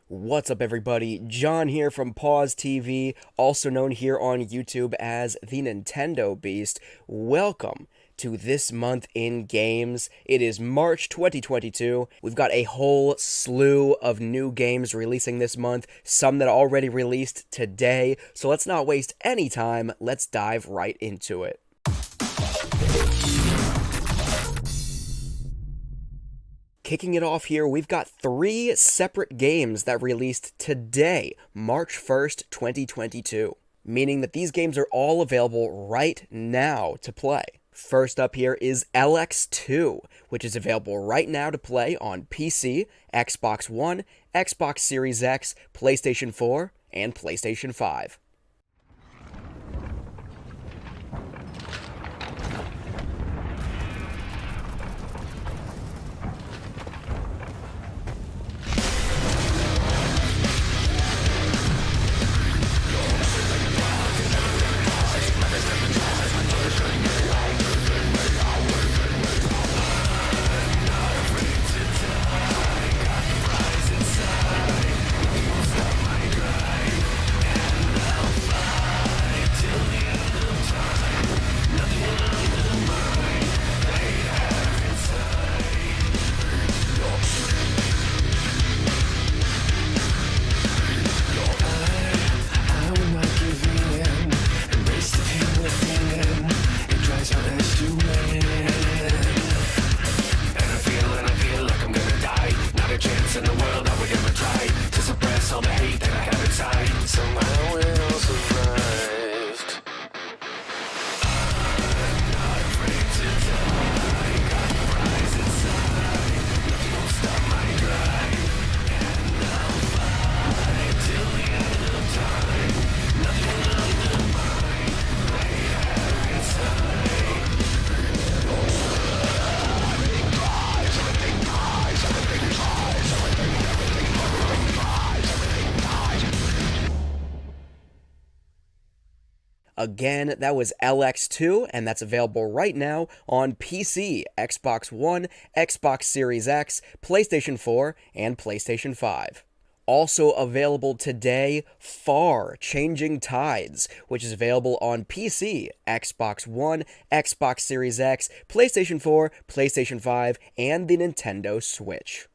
What's up, everybody? John here from Pozz TV, also known here on YouTube as the Nintendo Beast. Welcome to This Month in Games. It is March 2022. We've got a whole slew of new games releasing this month, some that already released today. So let's not waste any time. Let's dive right into it. Kicking it off here, we've got 3 separate games that released today, March 1st, 2022, meaning that these games are all available right now to play. First up here is Elex 2, which is available right now to play on PC, Xbox One, Xbox Series X, PlayStation 4, and PlayStation 5. Again, that was Elex 2, and that's available right now on PC, Xbox One, Xbox Series X, PlayStation 4, and PlayStation 5. Also available today, Far Changing Tides, which is available on PC, Xbox One, Xbox Series X, PlayStation 4, PlayStation 5, and the Nintendo Switch.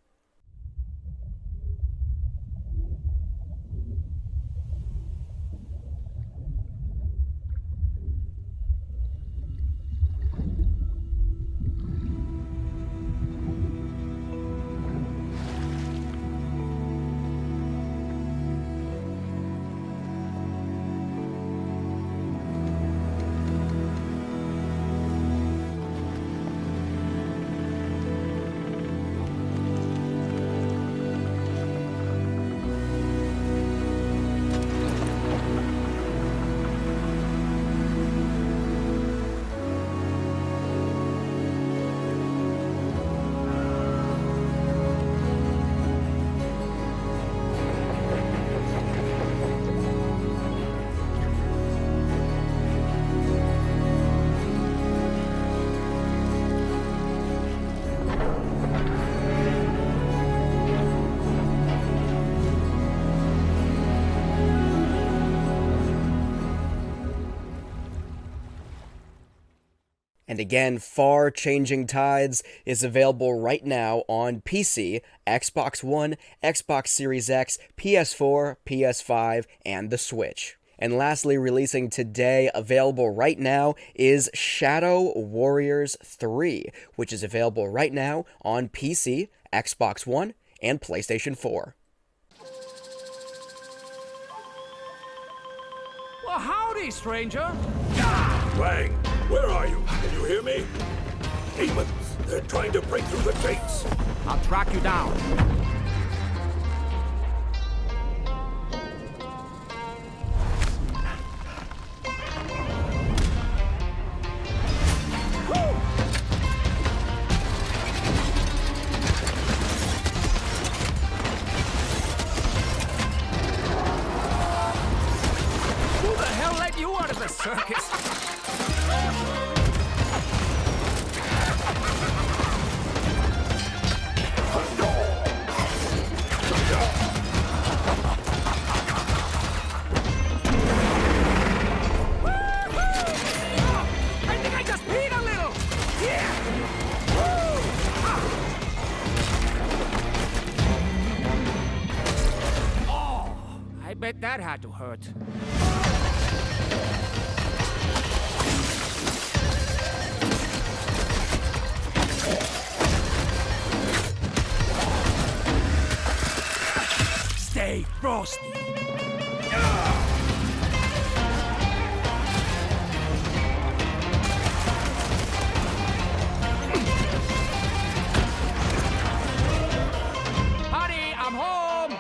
And again, Far Changing Tides is available right now on PC, Xbox One, Xbox Series X, PS4, PS5, and the Switch. And lastly, releasing today, available right now, is Shadow Warriors 3, which is available right now on PC, Xbox One, and PlayStation 4. Well, howdy, stranger! Wang, where are you? Can you hear me? Demons! They're trying to break through the gates! I'll track you down. Who the hell let you out of the circus? admit that had to hurt. Stay frosty. Honey, I'm home.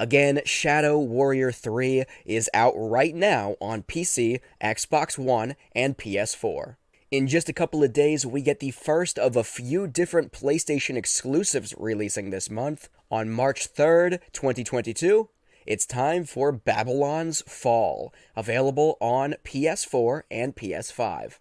Again, Shadow Warrior 3 is out right now on PC, Xbox One, and PS4. In just a couple of days, we get the first of a few different PlayStation exclusives releasing this month. On March 3rd, 2022, it's time for Babylon's Fall, available on PS4 and PS5.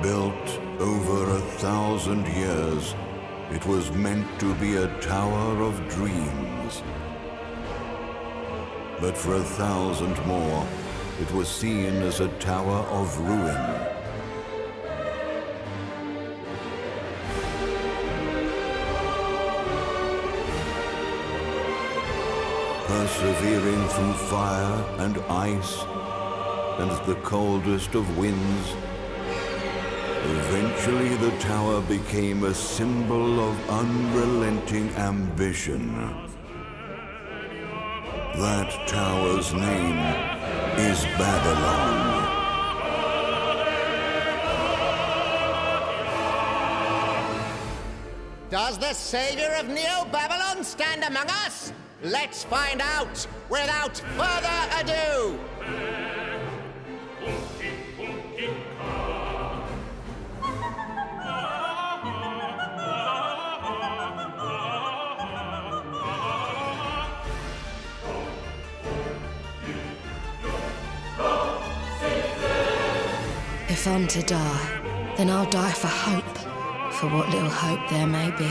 Built over 1,000 years, it was meant to be a tower of dreams. But for 1,000 more, it was seen as a tower of ruin. Persevering through fire and ice and the coldest of winds, eventually the tower became a symbol of unrelenting ambition. That tower's name is Babylon. Does the savior of Neo-Babylon stand among us? Let's find out without further ado! If I'm to die, then I'll die for hope, for what little hope there may be.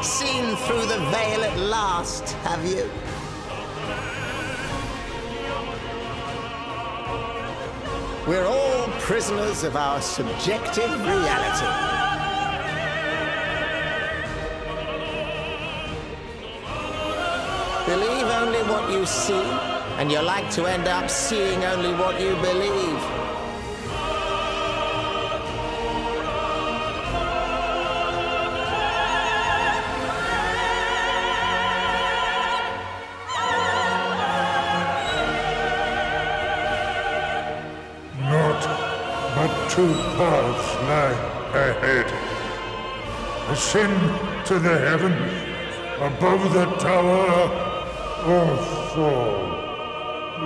Seen through the veil at last, have you? We're all prisoners of our subjective reality. Believe only what you see, and you're like to end up seeing only what you believe. Not but two paths lie ahead. Ascend to the heavens above the tower, or fall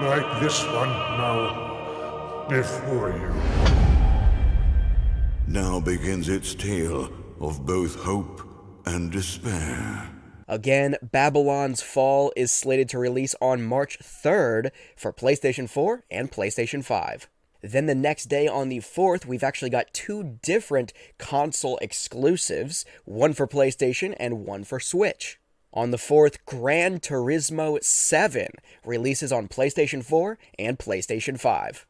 like this one now before you. Now begins its tale of both hope and despair. Again, Babylon's Fall is slated to release on March 3rd for PlayStation 4 and PlayStation 5. Then the next day on the 4th, we've actually got two different console exclusives, one for PlayStation and one for Switch. On the 4th, Gran Turismo 7 releases on PlayStation 4 and PlayStation 5.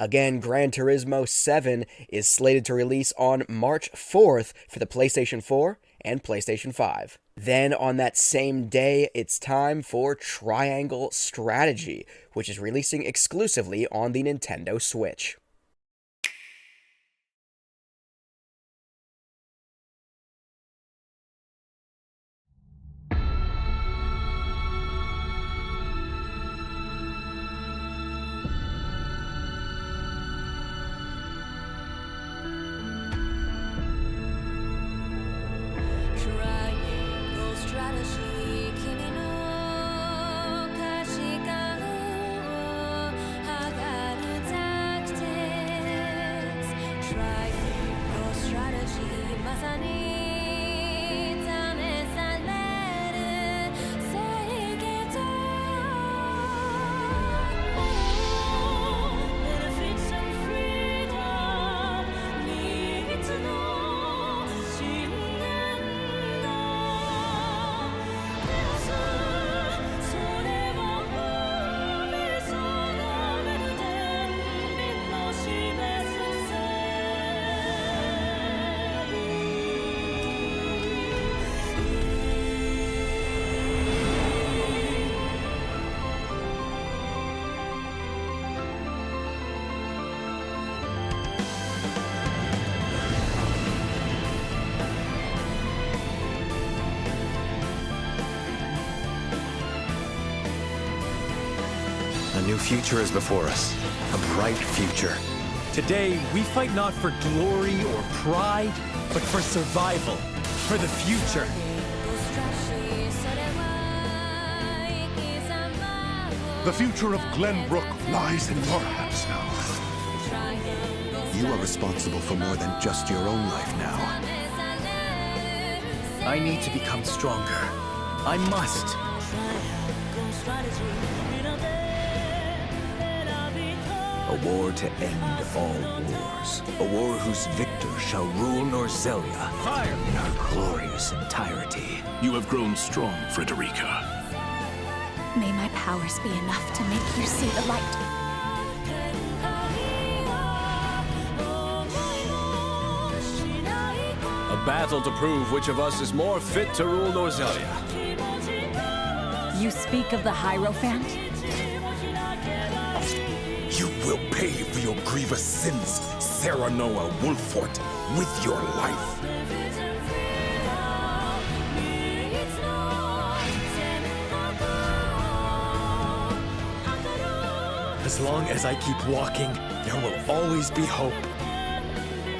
Again, Gran Turismo 7 is slated to release on March 4th for the PlayStation 4 and PlayStation 5. Then on that same day, it's time for Triangle Strategy, which is releasing exclusively on the Nintendo Switch. A new future is before us. A bright future. Today, we fight not for glory or pride, but for survival, for the future. The future of Glenbrook lies in your hands now. You are responsible for more than just your own life now. I need to become stronger. I must. A war to end all wars. A war whose victor shall rule Norzelia Fire! in her glorious entirety. You have grown strong, Frederica. May my powers be enough to make you see the light. A battle to prove which of us is more fit to rule Norzelia. You speak of the Hierophant? You will pay for your grievous sins, Serenoa Wolfort, with your life. As long as I keep walking, there will always be hope.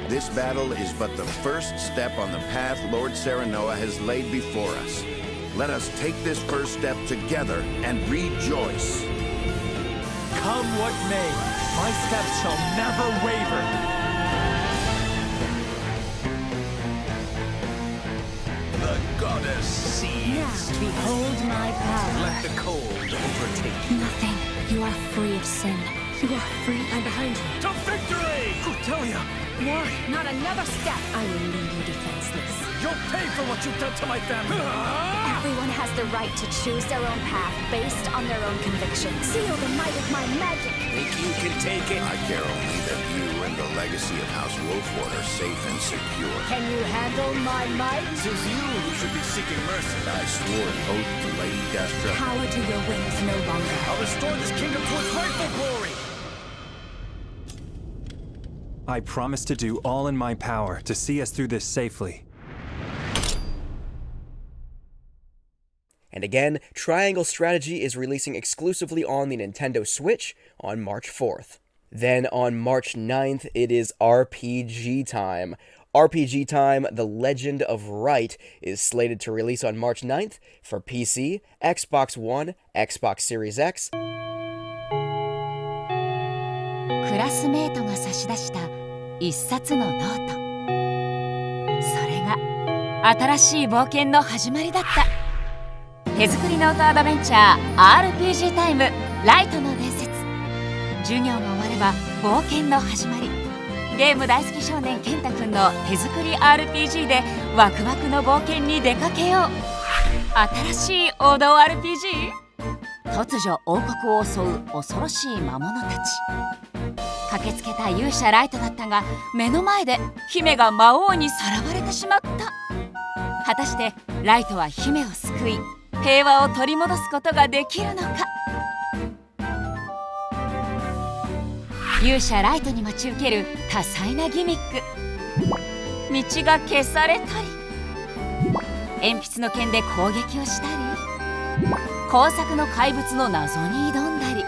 This battle is but the first step on the path Lord Serenoa has laid before us. Let us take this first step together and rejoice. Come what may, my steps shall never waver. The goddess sees. Now behold my power. Let the cold overtake you. Nothing. You are free of sin. You are free. I'm behind you. To victory! Cordelia, why? Not another step. I will leave you defenseless. You'll pay for what you've done to my family. Everyone has the right to choose their own path based on their own convictions. Seal the might of my magic. Think you can take it? I care only that you and the legacy of House Wolford are safe and secure. Can you handle my might? It is you who should be seeking mercy. I swore an oath to Lady Destra. Power to your wings no longer. I'll restore this kingdom to its rightful glory. I promise to do all in my power to see us through this safely. And again, Triangle Strategy is releasing exclusively on the Nintendo Switch on March 4th. Then on March 9th, it is RPG Time. RPG Time, The Legend of Wright, is slated to release on March 9th for PC, Xbox One, Xbox Series X, クラスメートが差し出した一冊のノート。それが新しい冒険の始まりだった。手作りノートアドベンチャー RPG タイムライトの伝説。授業が終われば冒険の始まり。ゲーム大好き少年健太くんの手作り RPG でワクワクの冒険に出かけよう。新しい王道 RPG？ 突如王国を襲う恐ろしい魔物たち。か駆けつけた勇者ライトだったが、目の前で姫が魔王にさらわれてしまった。果たしてライトは姫を救い、平和を取り戻すことができるのか。勇者ライトに待ち受ける多彩なギミック。道が消されたり、鉛筆の剣で攻撃をしたり、工作の怪物の謎に挑んだり、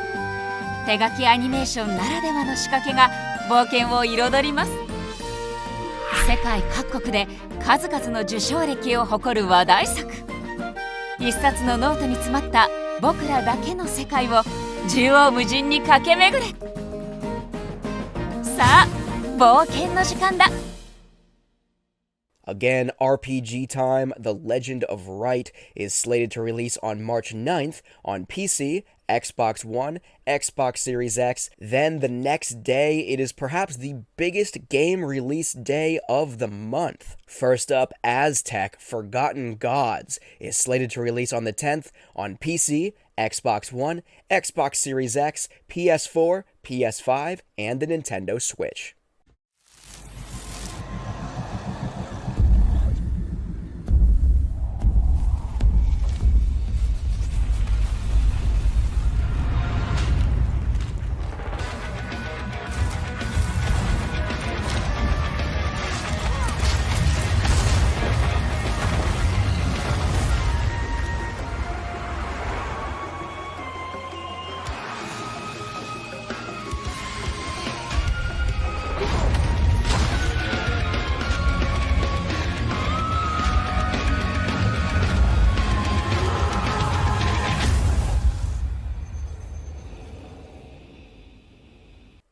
手書きアニメーションならではの仕掛けが冒険を彩ります。世界各国で数々の受賞歴を誇る話題作。一冊のノートに詰まった僕らだけの世界を縦横無尽に駆け巡れ。さあ、冒険の時間だ。Again, RPG time. The Legend of Wright is slated to release on March 9th on PC, Xbox One, Xbox Series X. Then the next day, it is perhaps the biggest game release day of the month. First up, Aztech Forgotten Gods is slated to release on the 10th on PC, Xbox One, Xbox Series X, PS4, PS5, and the Nintendo Switch.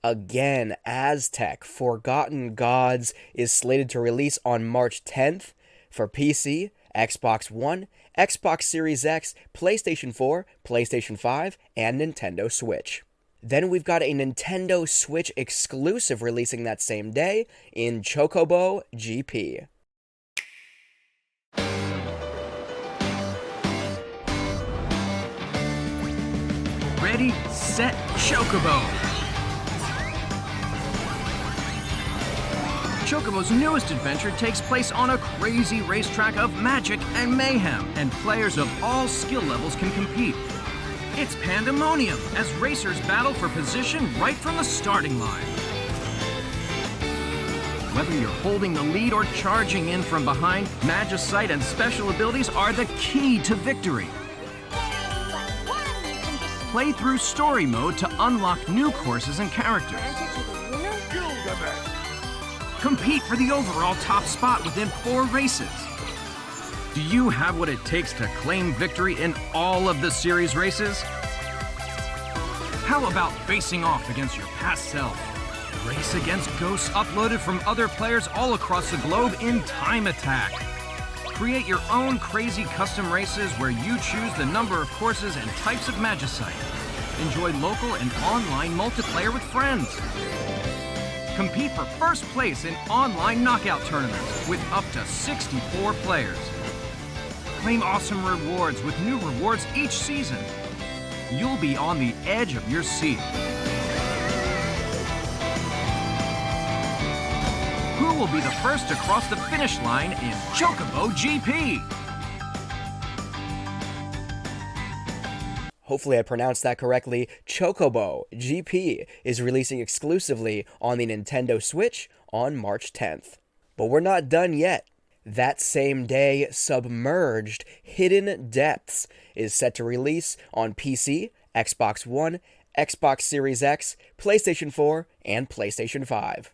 Again, Aztech Forgotten Gods is slated to release on March 10th for PC, Xbox One, Xbox Series X, PlayStation 4, PlayStation 5, and Nintendo Switch. Then we've got a Nintendo Switch exclusive releasing that same day in Chocobo GP. Ready, set, Chocobo! Chocobo's newest adventure takes place on a crazy racetrack of magic and mayhem, and players of all skill levels can compete. It's pandemonium as racers battle for position right from the starting line. Whether you're holding the lead or charging in from behind, Magicite and special abilities are the key to victory. Play through story mode to unlock new courses and characters. Compete for the overall top spot within 4 races. Do you have what it takes to claim victory in all of the series races? How about facing off against your past self? Race against ghosts uploaded from other players all across the globe in Time Attack. Create your own crazy custom races where you choose the number of courses and types of Magicite. Enjoy local and online multiplayer with friends. Compete for first place in online knockout tournaments with up to 64 players. Claim awesome rewards with new rewards each season. You'll be on the edge of your seat. Who will be the first to cross the finish line in Chocobo GP? Hopefully I pronounced that correctly. Chocobo GP is releasing exclusively on the Nintendo Switch on March 10th. But we're not done yet. That same day, Submerged Hidden Depths is set to release on PC, Xbox One, Xbox Series X, PlayStation 4, and PlayStation 5.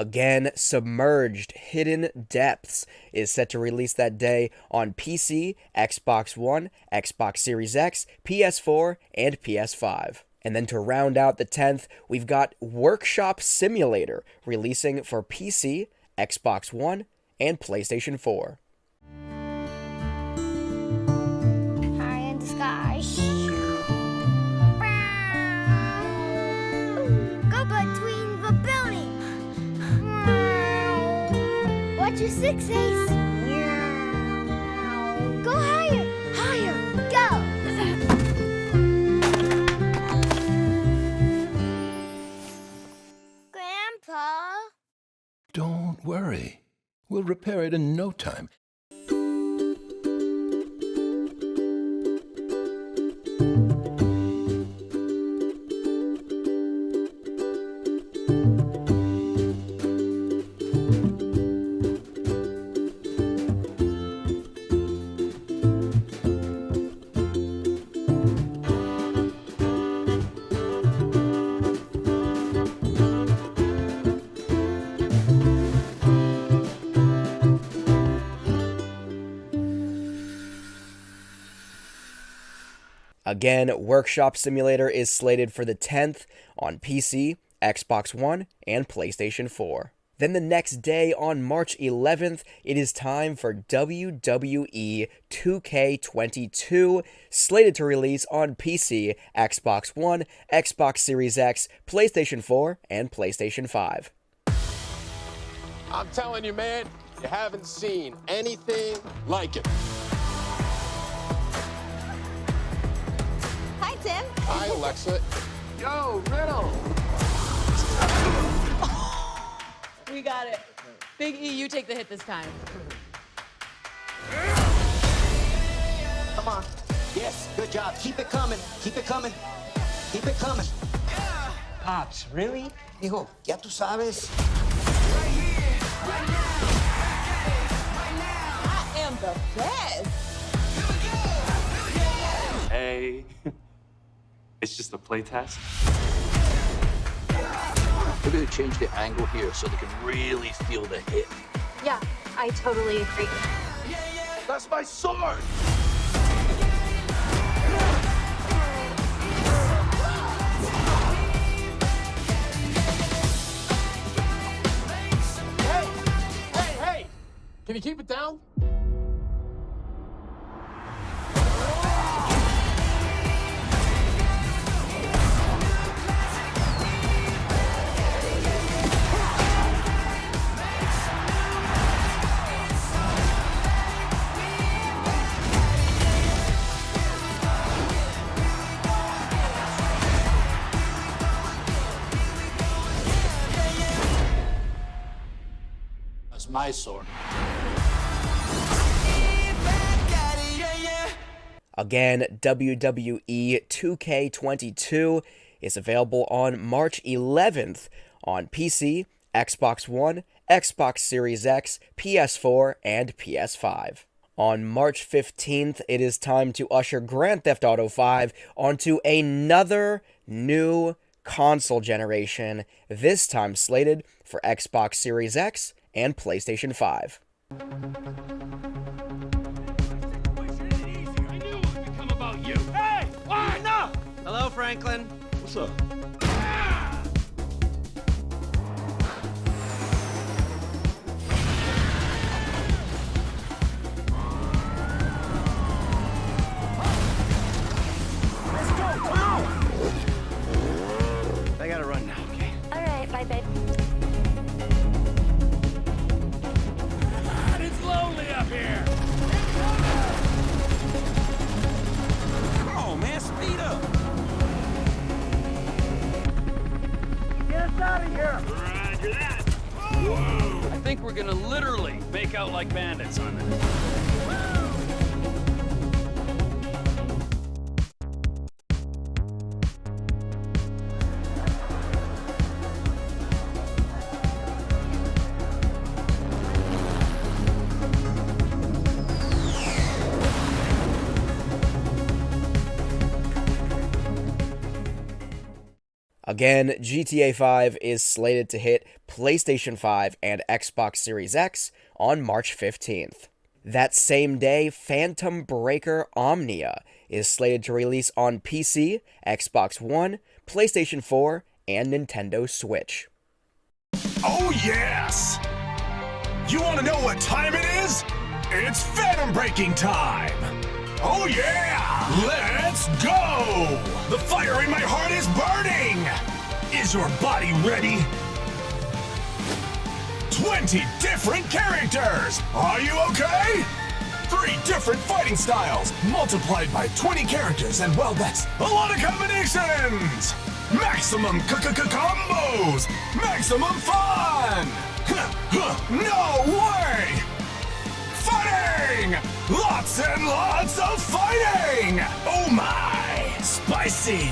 Again, Submerged Hidden Depths is set to release that day on PC, Xbox One, Xbox Series X, PS4, and PS5. And then to round out the 10th, we've got Workshop Simulator releasing for PC, Xbox One, and PlayStation 4. High in the sky. Go between the buildings. Watch your 6 Ace. Go higher, higher, go. Grandpa? Don't worry. We'll repair it in no time. Again, Workshop Simulator is slated for the 10th on PC, Xbox One, and PlayStation 4. Then the next day, on March 11th, it is time for WWE 2K22, slated to release on PC, Xbox One, Xbox Series X, PlayStation 4, and PlayStation 5. I'm telling you, man, you haven't seen anything like it. Hi, Tim. Hi, Alexa. Yo, Riddle. We got it. Big E, you take the hit this time. Come on. Yes, good job. Keep it coming. Keep it coming. Keep it coming. Pops, really? Hijo, ya tú sabes. I am the best. Hey. It's just a play test. We're gonna change the angle here so they can really feel the hit. Yeah, I totally agree. That's my sword! Hey! Can you keep it down? That's my sword. Again, WWE 2K22 is available on March 11th on PC, Xbox One, Xbox Series X, PS4, and PS5. On March 15th, it is time to usher Grand Theft Auto 5 onto another new console generation, this time slated for Xbox Series X and PlayStation 5. Hey! Why not? Hello, Franklin. What's up? Let's go, come on! I gotta run now, okay? All right, bye, babe. It's lonely up here. Come on, man, speed up. Get us out of here! Roger that. Whoa. I think we're gonna literally make out like bandits on this. Again, GTA 5 is slated to hit PlayStation 5 and Xbox Series X on March 15th. That same day, Phantom Breaker Omnia is slated to release on PC, Xbox One, PlayStation 4, and Nintendo Switch. Oh yes! You want to know what time it is? It's Phantom Breaking time! Oh yeah! Let's go! The fire in my heart is burning! Is your body ready? 20 different characters! Are you okay? 3 different fighting styles, multiplied by 20 characters, and well, that's a lot of combinations! Maximum combos! Maximum fun! No way! Fighting! Lots and lots of fighting! Oh my! Spicy!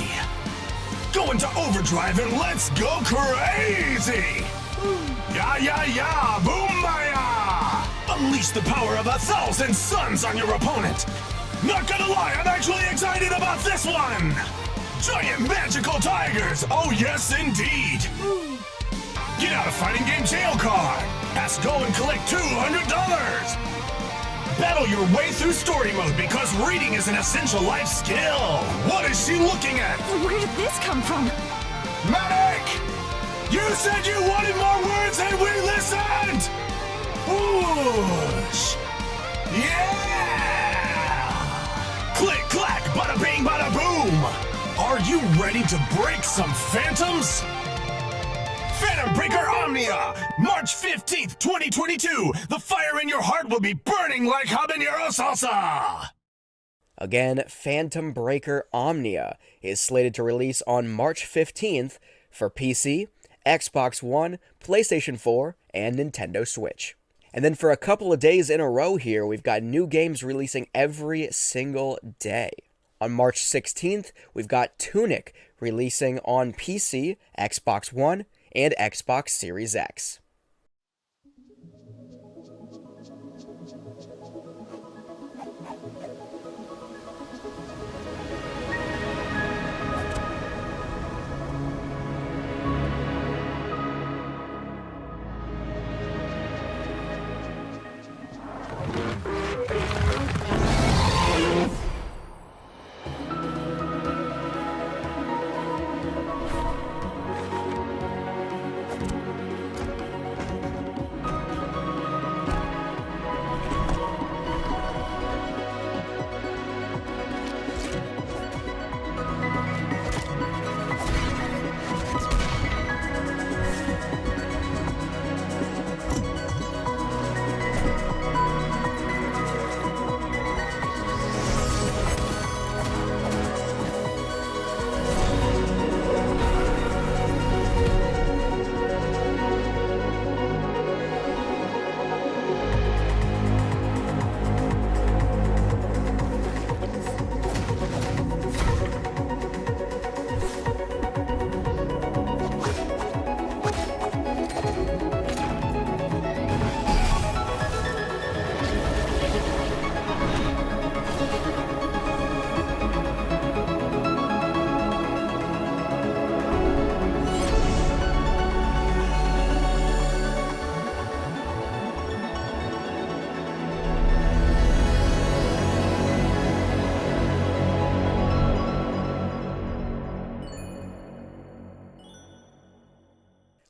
Go into overdrive and let's go crazy! Ya, boom-baya! Unleash the power of 1,000 suns on your opponent! Not gonna lie, I'm actually excited about this one! Giant magical tigers! Oh yes, indeed! Get out a fighting game jail card! Pass go and collect $200! Battle your way through story mode because reading is an essential life skill! What is she looking at? Where did this come from? Medic! You said you wanted more words and we listened! Whoosh! Yeah! Click, clack, bada bing, bada boom! Are you ready to break some phantoms? Phantom Breaker Omnia! March 15th, 2022! The fire in your heart will be burning like habanero salsa! Again, Phantom Breaker Omnia is slated to release on March 15th for PC, Xbox One, PlayStation 4, and Nintendo Switch. And then for a couple of days in a row here, we've got new games releasing every single day. On March 16th, we've got Tunic releasing on PC, Xbox One, and Xbox Series X.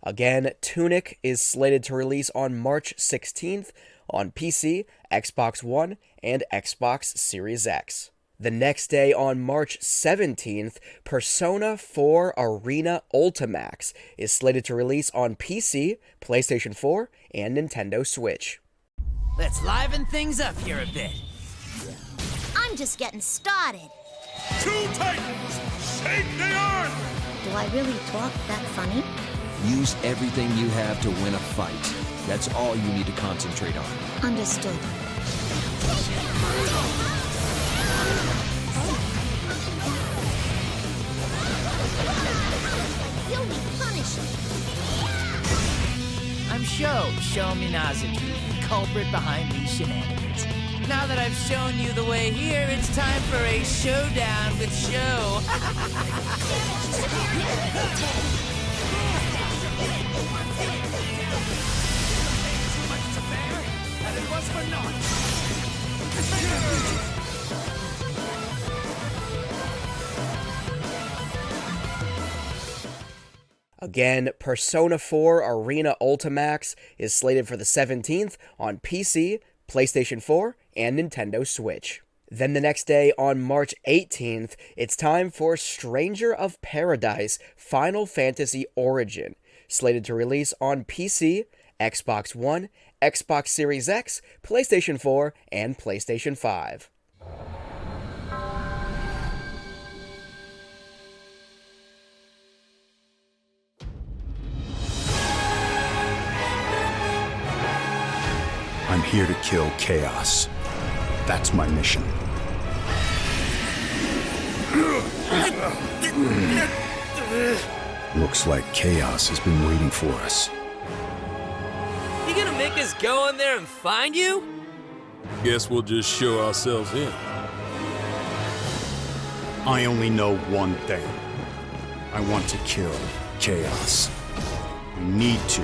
Again, Tunic is slated to release on March 16th on PC, Xbox One, and Xbox Series X. The next day on March 17th, Persona 4 Arena Ultimax is slated to release on PC, PlayStation 4, and Nintendo Switch. Let's liven things up here a bit. I'm just getting started. Two titans, shake the earth! Do I really talk that funny? Use everything you have to win a fight. That's all you need to concentrate on. Understood. You'll be punished. I'm Show Minazuki, the culprit behind these shenanigans. Now that I've shown you the way here, it's time for a showdown with Show. Again, Persona 4 Arena Ultimax is slated for the 17th on PC, PlayStation 4, and Nintendo Switch. Then the next day, on March 18th, it's time for Stranger of Paradise Final Fantasy Origin, slated to release on PC, Xbox One, Xbox Series X, PlayStation 4, and PlayStation 5. I'm here to kill chaos. That's my mission. Looks like chaos has been waiting for us. You gonna make us go in there and find you? Guess we'll just show ourselves in. I only know one thing. I want to kill chaos. I need to.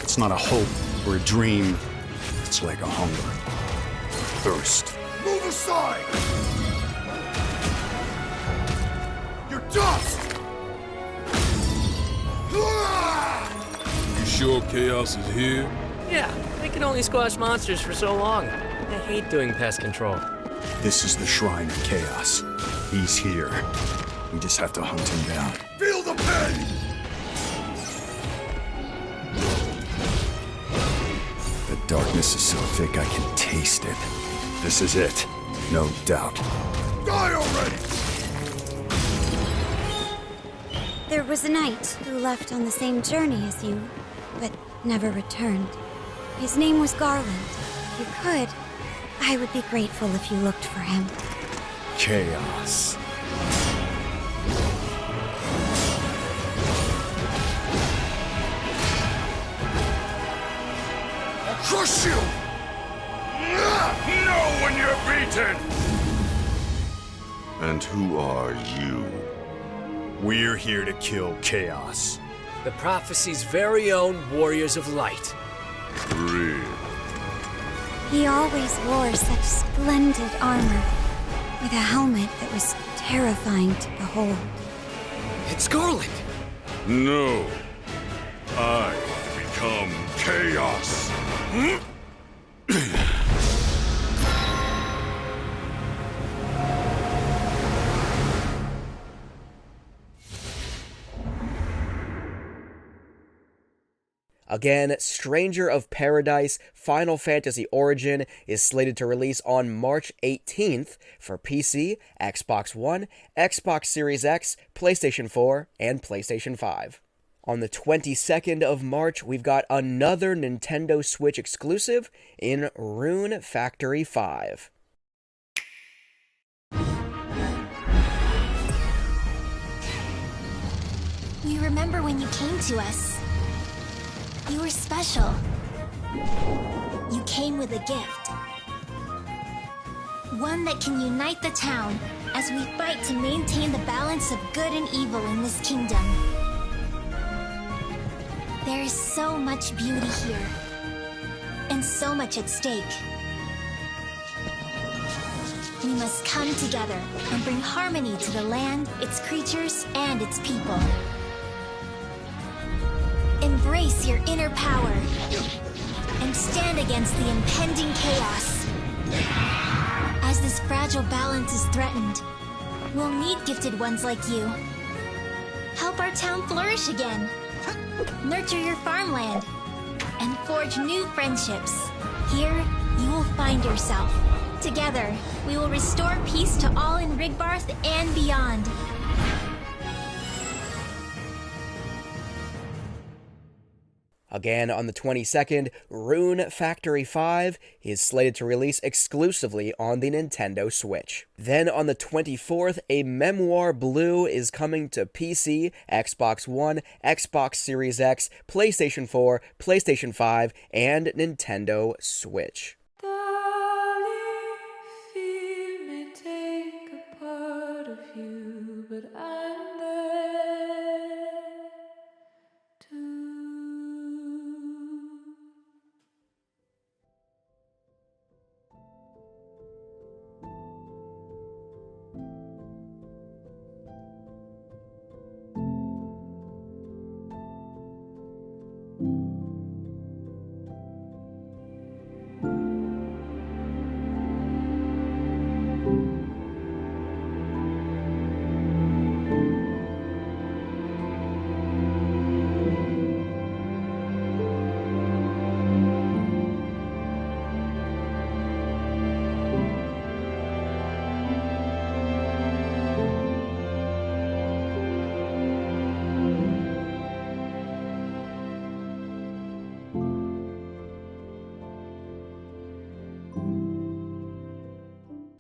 It's not a hope or a dream. It's like a hunger. Thirst. Move aside! You're dust! You sure chaos is here? Yeah, they can only squash monsters for so long. I hate doing pest control. This is the shrine of chaos. He's here. We just have to hunt him down. Feel the pain! The darkness is so thick I can taste it. This is it. No doubt. Die already! There was a knight who left on the same journey as you, but never returned. His name was Garland. If you could, I would be grateful if you looked for him. Chaos. I'll crush you! Know when you're beaten! And who are you? We're here to kill chaos. The prophecy's very own Warriors of Light. Real. He always wore such splendid armor, with a helmet that was terrifying to behold. It's Garland! No. I become chaos. Again, Stranger of Paradise Final Fantasy Origin is slated to release on March 18th for PC, Xbox One, Xbox Series X, PlayStation 4, and PlayStation 5. On the 22nd of March, we've got another Nintendo Switch exclusive in Rune Factory 5. We remember when you came to us. You were special. You came with a gift. One that can unite the town as we fight to maintain the balance of good and evil in this kingdom. There is so much beauty here, and so much at stake. We must come together and bring harmony to the land, its creatures, and its people. Embrace your inner power and stand against the impending chaos. As this fragile balance is threatened, we'll need gifted ones like you. Help our town flourish again. Nurture your farmland and forge new friendships. Here, you will find yourself. Together, we will restore peace to all in Rigbarth and beyond. Again, on the 22nd, Rune Factory 5 is slated to release exclusively on the Nintendo Switch. Then on the 24th, a Memoir Blue is coming to PC, Xbox One, Xbox Series X, PlayStation 4, PlayStation 5, and Nintendo Switch.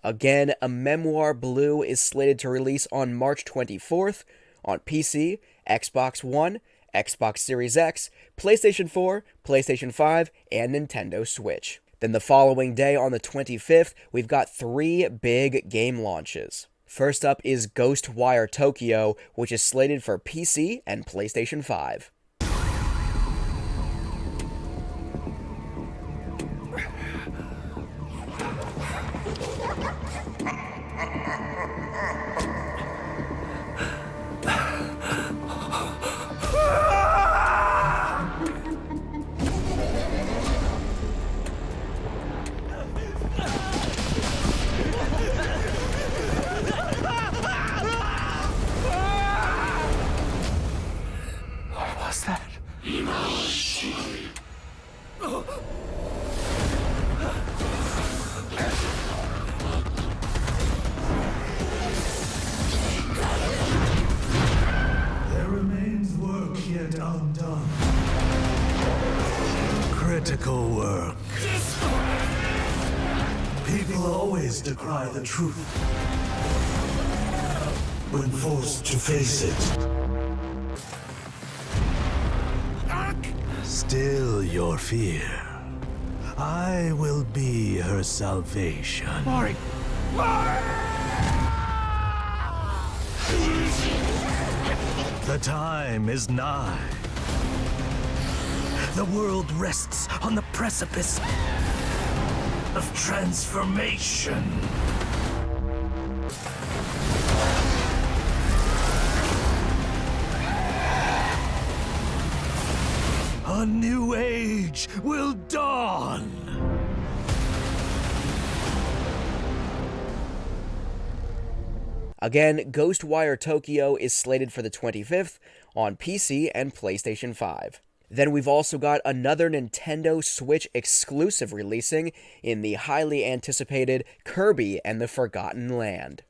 Again, a Memoir Blue is slated to release on March 24th on PC, Xbox One, Xbox Series X, PlayStation 4, PlayStation 5, and Nintendo Switch. Then the following day on the 25th, we've got 3 big game launches. First up is Ghostwire Tokyo, which is slated for PC and PlayStation 5. There remains work yet undone. Critical work. People always decry the truth when forced to face it. Still your fear. I will be her salvation. Mari! The time is nigh. The world rests on the precipice of transformation. A new age will dawn. Again, Ghostwire Tokyo is slated for the 25th on PC and PlayStation 5. Then we've also got another Nintendo Switch exclusive releasing in the highly anticipated Kirby and the Forgotten Land.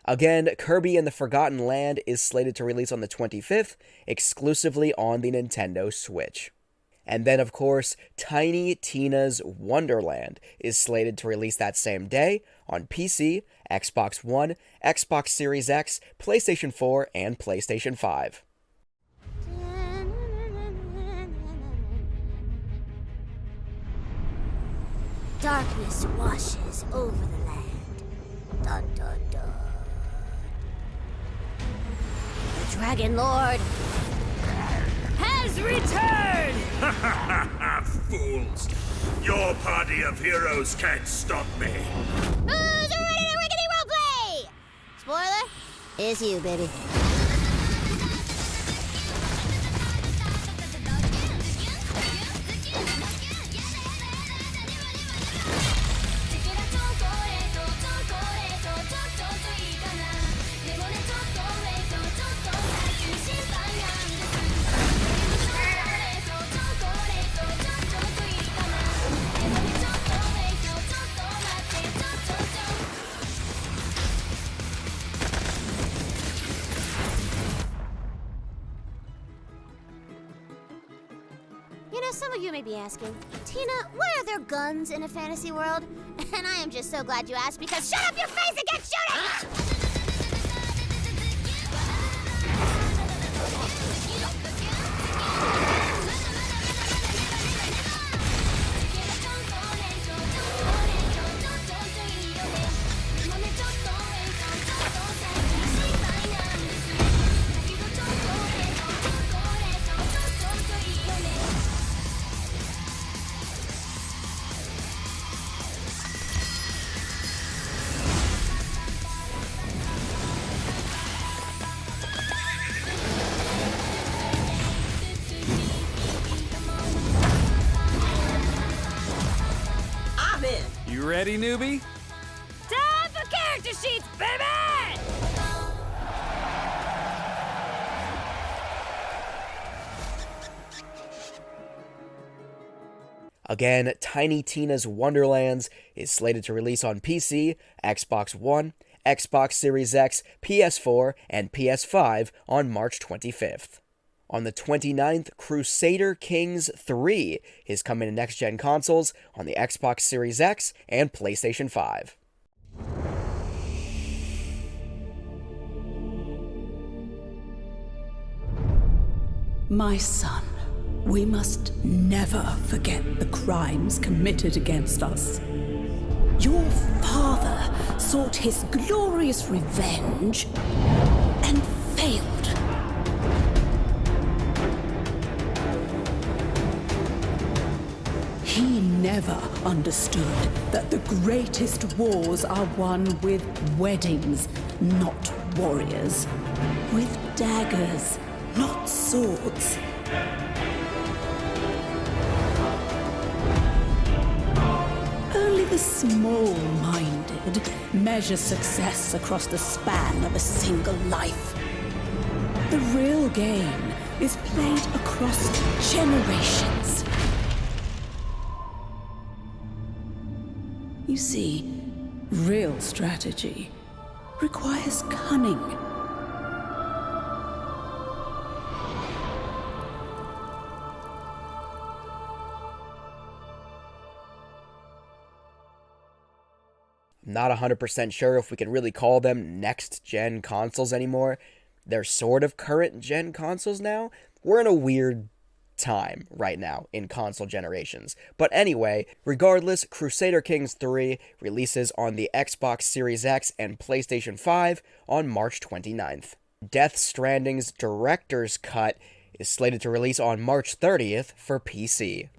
Again, Kirby and the Forgotten Land is slated to release on the 25th, exclusively on the Nintendo Switch. And then, of course, Tiny Tina's Wonderland is slated to release that same day on PC, Xbox One, Xbox Series X, PlayStation 4, and PlayStation 5. Darkness washes over the land. Dun dun dun. Dragon Lord has returned! Fools! Your party of heroes can't stop me. Who's ready to rickety roleplay? Spoiler, it's you, baby. Some of you may be asking, Tina, why are there guns in a fantasy world? And I am just so glad you asked, because shut up your face and get shooting! You ready, newbie? Time for character sheets, baby! Again, Tiny Tina's Wonderlands is slated to release on PC, Xbox One, Xbox Series X, PS4, and PS5 on March 25th. On the 29th, Crusader Kings 3 is coming to next-gen consoles on the Xbox Series X and PlayStation 5. My son, we must never forget the crimes committed against us. Your father sought his glorious revenge and failed. He never understood that the greatest wars are won with weddings, not warriors. With daggers, not swords. Only the small-minded measure success across the span of a single life. The real game is played across generations. You see, real strategy requires cunning. I'm not 100% sure if we can really call them next-gen consoles anymore. They're sort of current-gen consoles now. We're in a weird time right now in console generations. But anyway, regardless, Crusader Kings 3 releases on the Xbox Series X and PlayStation 5 on March 29th. Death Stranding's Director's Cut is slated to release on March 30th for PC.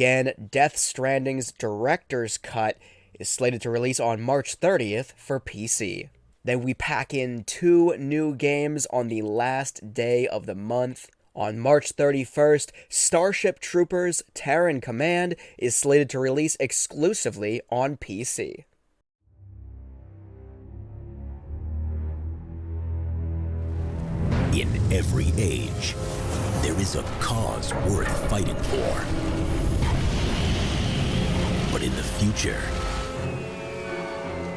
again, Death Stranding's director's cut is slated to release on March 30th for PC. Then we pack in 2 new games on the last day of the month. On March 31st, Starship Troopers Terran Command is slated to release exclusively on PC. In every age, there is a cause worth fighting for. But in the future,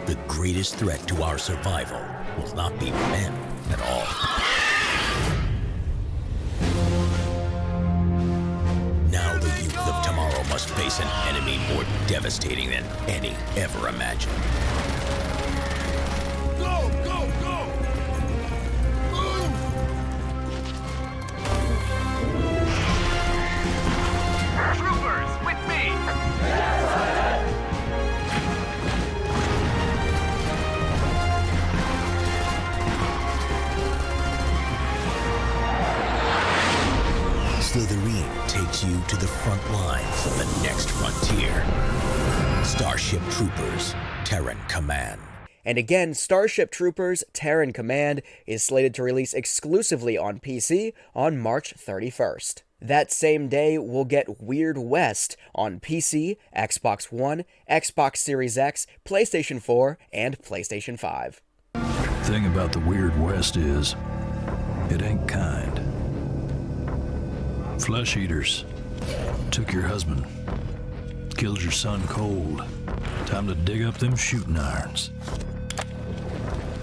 the greatest threat to our survival will not be men at all. Now the youth of tomorrow must face an enemy more devastating than any ever imagined. Go, go, go! Troopers, with me! Slitherine takes you to the front lines of the next frontier. Starship Troopers, Terran Command. And again, Starship Troopers Terran Command is slated to release exclusively on PC on March 31st. That same day, we'll get Weird West on PC, Xbox One, Xbox Series X, PlayStation 4, and PlayStation 5. Thing about the Weird West is, it ain't kind. Flesh eaters took your husband, killed your son cold. Time to dig up them shooting irons.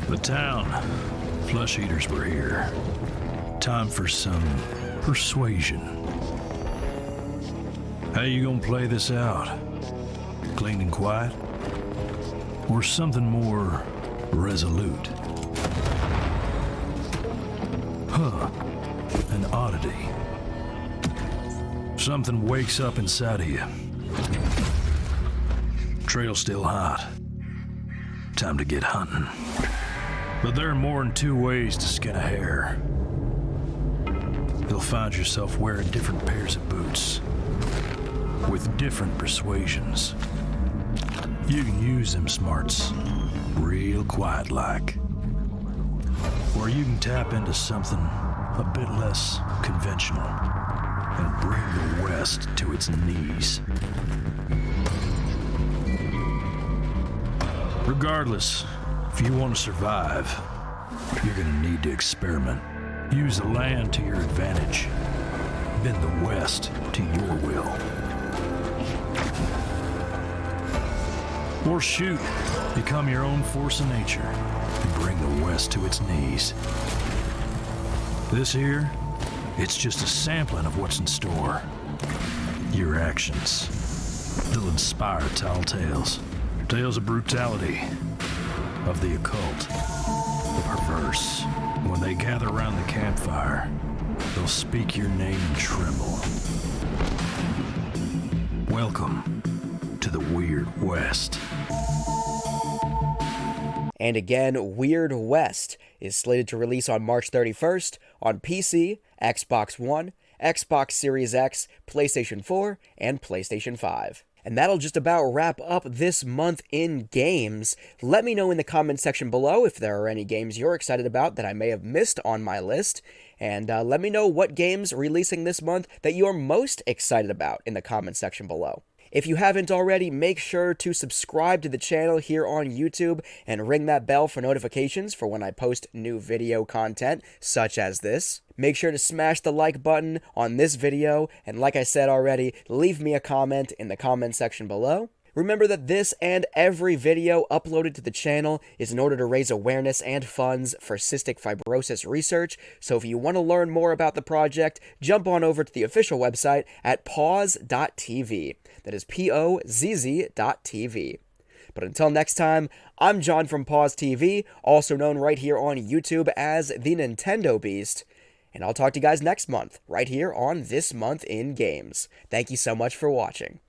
The town, flesh eaters were here. Time for some persuasion. How you gonna play this out? Clean and quiet? Or something more resolute? Huh, an oddity. Something wakes up inside of you. Trail's still hot. Time to get hunting. But there are more than 2 ways to skin a hare. You'll find yourself wearing different pairs of boots with different persuasions. You can use them smarts real quiet-like. Or you can tap into something a bit less conventional and bring the West to its knees. Regardless, if you want to survive, you're gonna need to experiment. Use the land to your advantage. Bend the West to your will. Or shoot, become your own force of nature and bring the West to its knees. This here, it's just a sampling of what's in store. Your actions, they'll inspire tall tales. Tales of brutality, of the occult, the perverse. When they gather around the campfire, they'll speak your name and tremble. Welcome to the Weird West. And again, Weird West is slated to release on March 31st on PC, Xbox One, Xbox Series X, PlayStation 4, and PlayStation 5. And that'll just about wrap up this month in games. Let me know in the comment section below if there are any games you're excited about that I may have missed on my list. And let me know what games releasing this month that you're most excited about in the comment section below. If you haven't already, make sure to subscribe to the channel here on YouTube and ring that bell for notifications for when I post new video content such as this. Make sure to smash the like button on this video, and like I said already, leave me a comment in the comment section below. Remember that this and every video uploaded to the channel is in order to raise awareness and funds for cystic fibrosis research, so if you want to learn more about the project, jump on over to the official website at pozz.tv. That is POZZ.tv. But until next time, I'm John from Pozz TV, also known right here on YouTube as the Nintendo Beast, and I'll talk to you guys next month, right here on This Month in Games. Thank you so much for watching.